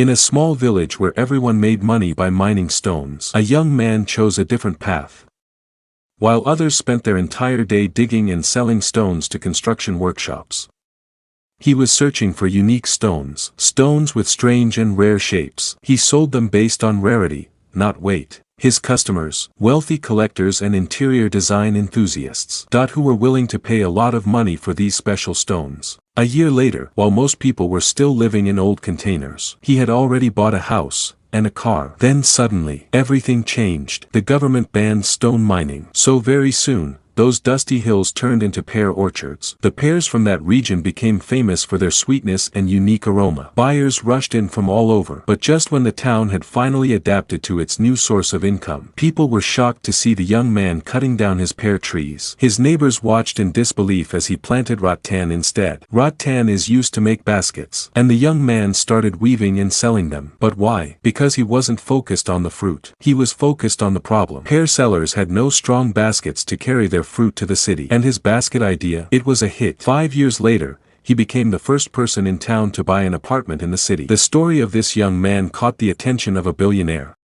In a small village where everyone made money by mining stones, a young man chose a different path. While others spent their entire day digging and selling stones to construction workshops, he was searching for unique stones, stones with strange and rare shapes. He sold them based on rarity, not weight. His customers, wealthy collectors and interior design enthusiasts, who were willing to pay a lot of money for these special stones. A year later, while most people were still living in old containers, he had already bought a house and a car. Then suddenly, everything changed. The government banned stone mining. So very soon, those dusty hills turned into pear orchards. The pears from that region became famous for their sweetness and unique aroma. Buyers rushed in from all over. But just when the town had finally adapted to its new source of income, people were shocked to see the young man cutting down his pear trees. His neighbors watched in disbelief as he planted rattan instead. Rattan is used to make baskets, and the young man started weaving and selling them. But why? Because he wasn't focused on the fruit. He was focused on the problem. Pear sellers had no strong baskets to carry their fruit to the city. And his basket idea, it was a hit. 5 years later, he became the first person in town to buy an apartment in the city. The story of this young man caught the attention of a billionaire,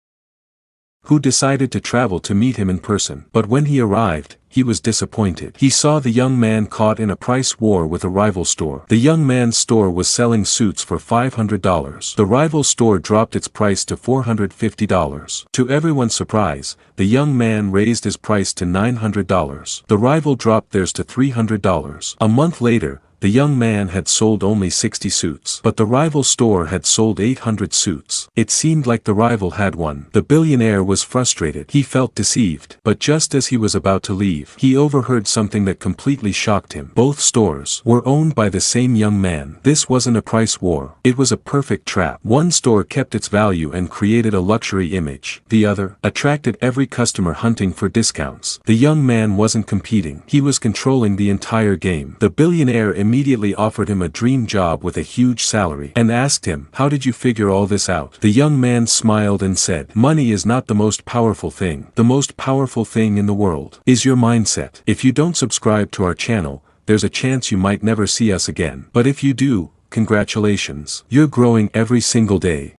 who decided to travel to meet him in person. But when he arrived, he was disappointed. He saw the young man caught in a price war with a rival store. The young man's store was selling suits for $500. The rival store dropped its price to $450. To everyone's surprise, the young man raised his price to $900. The rival dropped theirs to $300. A month later, the young man had sold only 60 suits. But the rival store had sold 800 suits. It seemed like the rival had won. The billionaire was frustrated. He felt deceived. But just as he was about to leave, he overheard something that completely shocked him. Both stores were owned by the same young man. This wasn't a price war. It was a perfect trap. One store kept its value and created a luxury image. The other attracted every customer hunting for discounts. The young man wasn't competing. He was controlling the entire game. The billionaire immediately offered him a dream job with a huge salary and asked him, "How did you figure all this out?" The young man smiled and said, "Money is not the most powerful thing. The most powerful thing in the world is your mindset." If you don't subscribe to our channel, there's a chance you might never see us again. But if you do, congratulations. You're growing every single day.